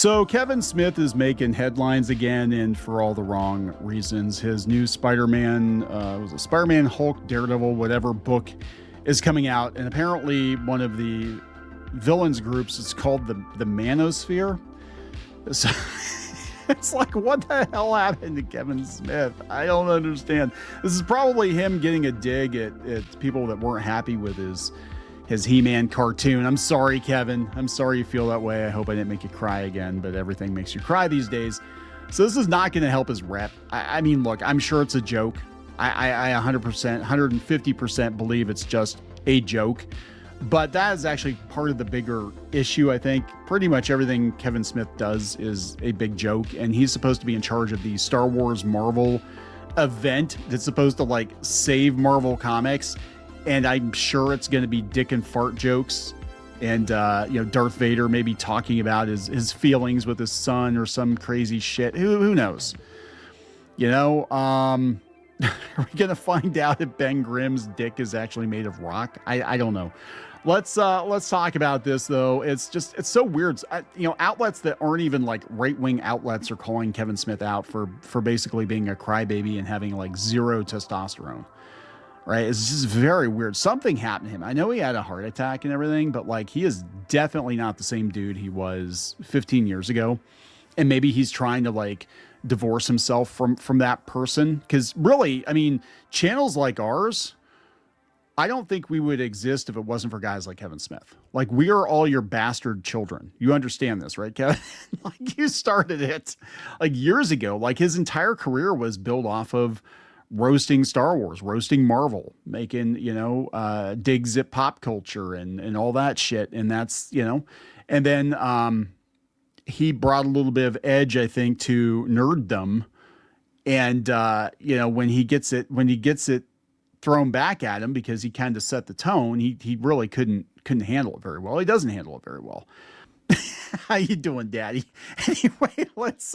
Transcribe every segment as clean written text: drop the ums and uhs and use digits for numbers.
So Kevin Smith is making headlines again, and for all the wrong reasons. His new Spider-Man, was a Spider-Man, Hulk, Daredevil, whatever book is coming out, and apparently one of the villains groups is called the Manosphere. So it's like, what the hell happened to Kevin Smith? I don't understand. This is probably him getting a dig at people that weren't happy with his He-Man cartoon. I'm sorry, Kevin. I'm sorry you feel that way. I hope I didn't make you cry again, but everything makes you cry these days. So this is not going to help his rep. I mean, look, I'm sure it's a joke. I 100%, 150% believe it's just a joke. But that is actually part of the bigger issue, I think. Pretty much everything Kevin Smith does is a big joke, and he's supposed to be in charge of the Star Wars Marvel event that's supposed to, like, save Marvel Comics. And I'm sure it's going to be dick and fart jokes. And, Darth Vader maybe talking about his feelings with his son or some crazy shit. Who knows? Are we going to find out if Ben Grimm's dick is actually made of rock? I don't know. Let's talk about this, though. It's so weird. Outlets that aren't even like right-wing outlets are calling Kevin Smith out for basically being a crybaby and having like zero testosterone. Right? It's just very weird. Something happened to him. I know he had a heart attack and everything, but like he is definitely not the same dude he was 15 years ago. And maybe he's trying to like divorce himself from that person. Because really, I mean, channels like ours, I don't think we would exist if it wasn't for guys like Kevin Smith. Like, we are all your bastard children. You understand this, right, Kevin? Like, you started it like years ago. Like, his entire career was built off of roasting Star Wars, roasting Marvel, making, digs at pop culture and all that shit. And that's, and then he brought a little bit of edge, I think, to nerddom. And, when he gets it thrown back at him because he kind of set the tone, he really couldn't handle it very well. He doesn't handle it very well. How you doing, Daddy? Anyway, let's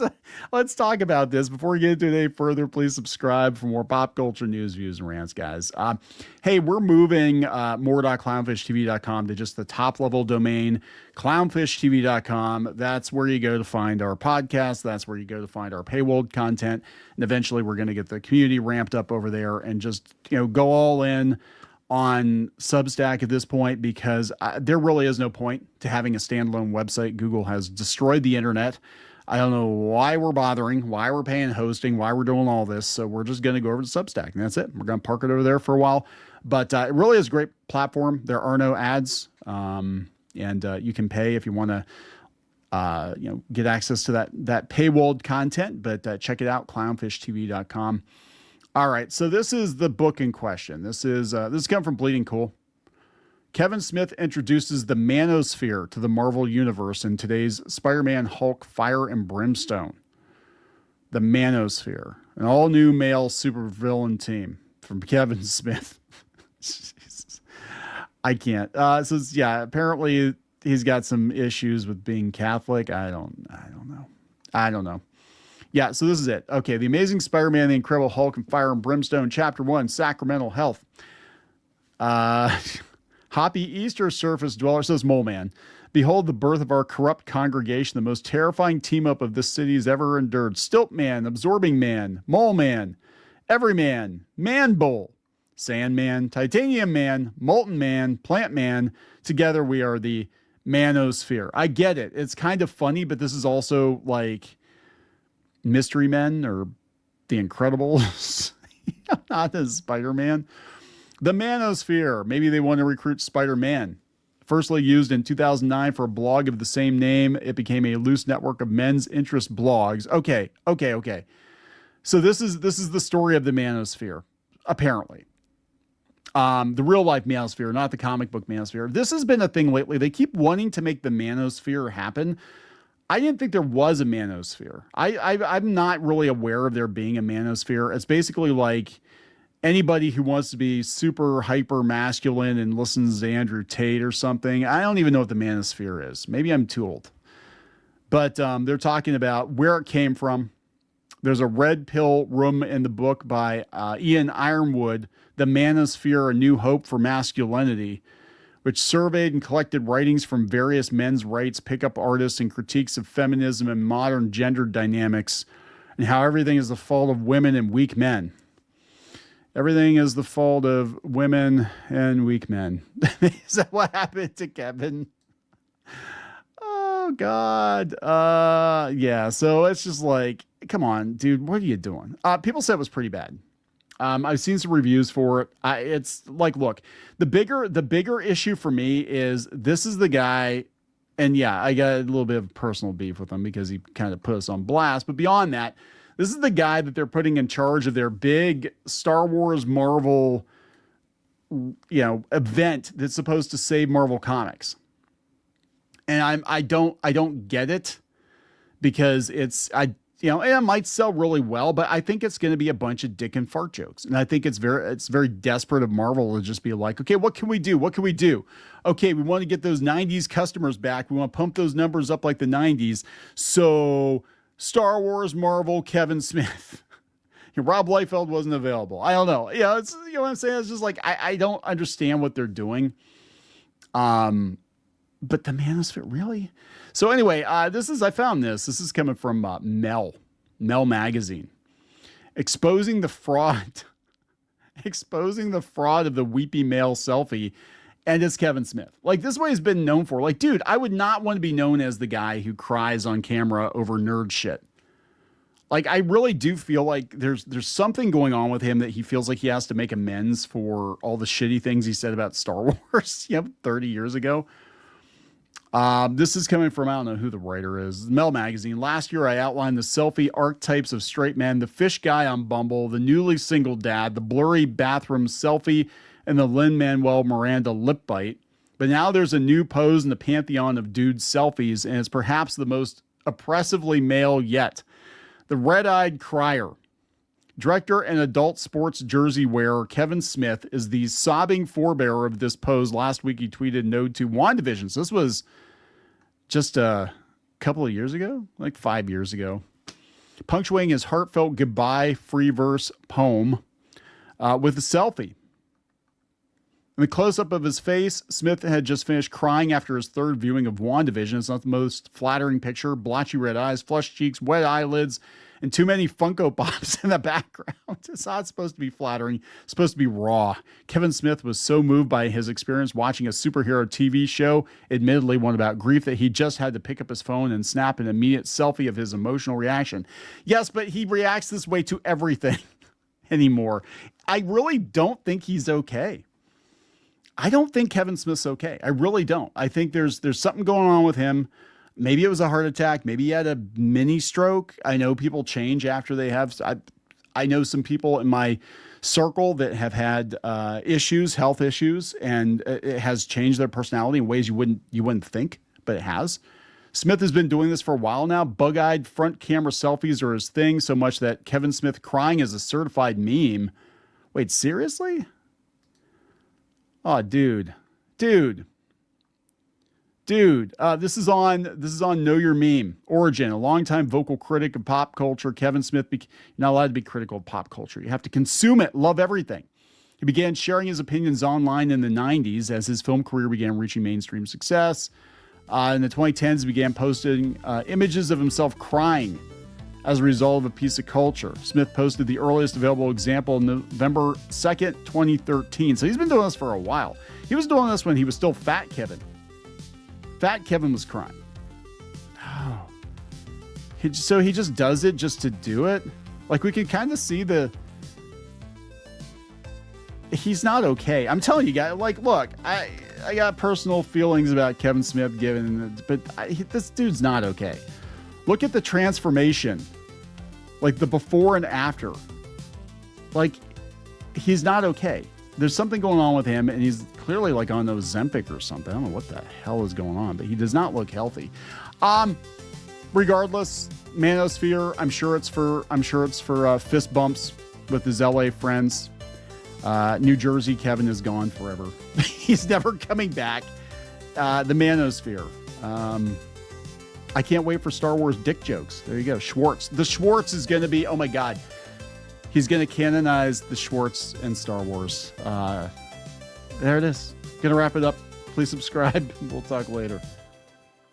talk about this. Before we get into it any further, please subscribe for more pop culture news, views, and rants, guys. Hey, we're moving more.clownfishtv.com to just the top level domain, clownfishtv.com. That's where you go to find our podcast. That's where you go to find our paywalled content. And eventually we're going to get the community ramped up over there and just, go all in on Substack at this point, because there really is no point to having a standalone website. Google has destroyed the internet. I don't know why we're bothering, why we're paying hosting, why we're doing all this. So we're just going to go over to Substack, and that's it. We're going to park it over there for a while. But it really is a great platform. There are no ads, and you can pay if you want to get access to that paywalled content. But check it out, clownfishtv.com. All right, so this is the book in question. This come from Bleeding Cool. Kevin Smith introduces the Manosphere to the Marvel Universe in today's Spider-Man, Hulk, Fire and Brimstone. The Manosphere, an all-new male supervillain team from Kevin Smith. Jesus. I can't. So yeah, apparently he's got some issues with being Catholic. I don't know. Yeah, so this is it. Okay, The Amazing Spider-Man, The Incredible Hulk, and Fire and Brimstone, Chapter 1, Sacramental Health. Hoppy Easter surface dweller, says Mole Man. Behold the birth of our corrupt congregation, the most terrifying team-up of this city has ever endured. Stilt Man, Absorbing Man, Mole Man, Everyman, Man Bull, Sandman, Titanium Man, Molten Man, Plant Man. Together we are the Manosphere. I get it. It's kind of funny, but this is also like Mystery Men or The Incredibles. Not as Spider-Man. The Manosphere. Maybe they want to recruit Spider-Man. Firstly used in 2009 for a blog of the same name, it became a loose network of men's interest blogs. Okay. So this is the story of the Manosphere, apparently. The real life Manosphere, not the comic book Manosphere. This has been a thing lately. They keep wanting to make the Manosphere happen. I didn't think there was a Manosphere. I'm not really aware of there being a Manosphere. It's basically like anybody who wants to be super hyper masculine and listens to Andrew Tate or something. I don't even know what the Manosphere is. Maybe I'm too old. But they're talking about where it came from. There's a red pill room in the book by Ian Ironwood, The Manosphere, A New Hope for Masculinity, which surveyed and collected writings from various men's rights, pickup artists, and critiques of feminism and modern gender dynamics, and how everything is the fault of women and weak men. Everything is the fault of women and weak men. Is that what happened to Kevin? Oh, God. Yeah, so it's just like, come on, dude, what are you doing? People said it was pretty bad. I've seen some reviews for it. It's like, look, the bigger issue for me is this is the guy, and yeah, I got a little bit of personal beef with him because he kind of put us on blast. But beyond that, this is the guy that they're putting in charge of their big Star Wars Marvel, event that's supposed to save Marvel Comics. And I don't get it because it might sell really well, but I think it's going to be a bunch of dick and fart jokes. And I think it's very desperate of Marvel to just be like, okay, what can we do? What can we do? Okay, we want to get those 90s customers back. We want to pump those numbers up like the 90s. So Star Wars, Marvel, Kevin Smith. Rob Liefeld wasn't available. I don't know. Yeah, it's, you know what I'm saying? It's just like, I don't understand what they're doing. But the Manosphere, really? So anyway, I found this. This is coming from Mel Magazine. Exposing the fraud of the weepy male selfie, and it's Kevin Smith. Like, this is what he's been known for. Like, dude, I would not want to be known as the guy who cries on camera over nerd shit. Like, I really do feel like there's something going on with him that he feels like he has to make amends for all the shitty things he said about Star Wars, 30 years ago. This is coming from, I don't know who the writer is, Mel Magazine. Last year, I outlined the selfie archetypes of straight men, the fish guy on Bumble, the newly single dad, the blurry bathroom selfie, and the Lin-Manuel Miranda lip bite. But now there's a new pose in the pantheon of dude selfies, and it's perhaps the most oppressively male yet. The red-eyed crier. Director and adult sports jersey wearer Kevin Smith is the sobbing forebearer of this pose. Last week, he tweeted an ode to WandaVision. So this was just a couple of years ago, like 5 years ago, punctuating his heartfelt goodbye free verse poem with a selfie. In the close-up of his face, Smith had just finished crying after his third viewing of WandaVision. It's not the most flattering picture. Blotchy red eyes, flushed cheeks, wet eyelids, and too many Funko Pops in the background. It's not supposed to be flattering. It's supposed to be raw. Kevin Smith was so moved by his experience watching a superhero TV show, admittedly one about grief, that he just had to pick up his phone and snap an immediate selfie of his emotional reaction. Yes, but he reacts this way to everything anymore. I really don't think he's okay. I don't think Kevin Smith's okay. I really don't. I think there's something going on with him. Maybe it was a heart attack. Maybe he had a mini stroke. I know people change after they have. I know some people in my circle that have had health issues, and it has changed their personality in ways you wouldn't think, but it has. Smith has been doing this for a while now. Bug-eyed front camera selfies are his thing, so much that Kevin Smith crying is a certified meme. Wait, seriously? Oh, dude. This is on Know Your Meme. Origin, a longtime vocal critic of pop culture. Kevin Smith, you're not allowed to be critical of pop culture. You have to consume it, love everything. He began sharing his opinions online in the 90s as his film career began reaching mainstream success. In the 2010s, he began posting images of himself crying as a result of a piece of culture. Smith posted the earliest available example November 2nd, 2013. So he's been doing this for a while. He was doing this when he was still Fat Kevin. Fat Kevin was crying. Oh. So he just does it just to do it? Like, we can kind of see he's not okay. I'm telling you guys, like, look, I got personal feelings about Kevin Smith but this dude's not okay. Look at the transformation. Like, the before and after. Like, he's not okay. There's something going on with him, and he's clearly like on Ozempic or something. I don't know what the hell is going on, but he does not look healthy. Regardless, Manosphere, I'm sure it's for fist bumps with his LA friends. New Jersey Kevin is gone forever. He's never coming back. The Manosphere. I can't wait for Star Wars dick jokes. There you go. Schwartz. The Schwartz is going to be, oh my God. He's going to canonize the Schwartz in Star Wars. There it is. Going to wrap it up. Please subscribe. We'll talk later.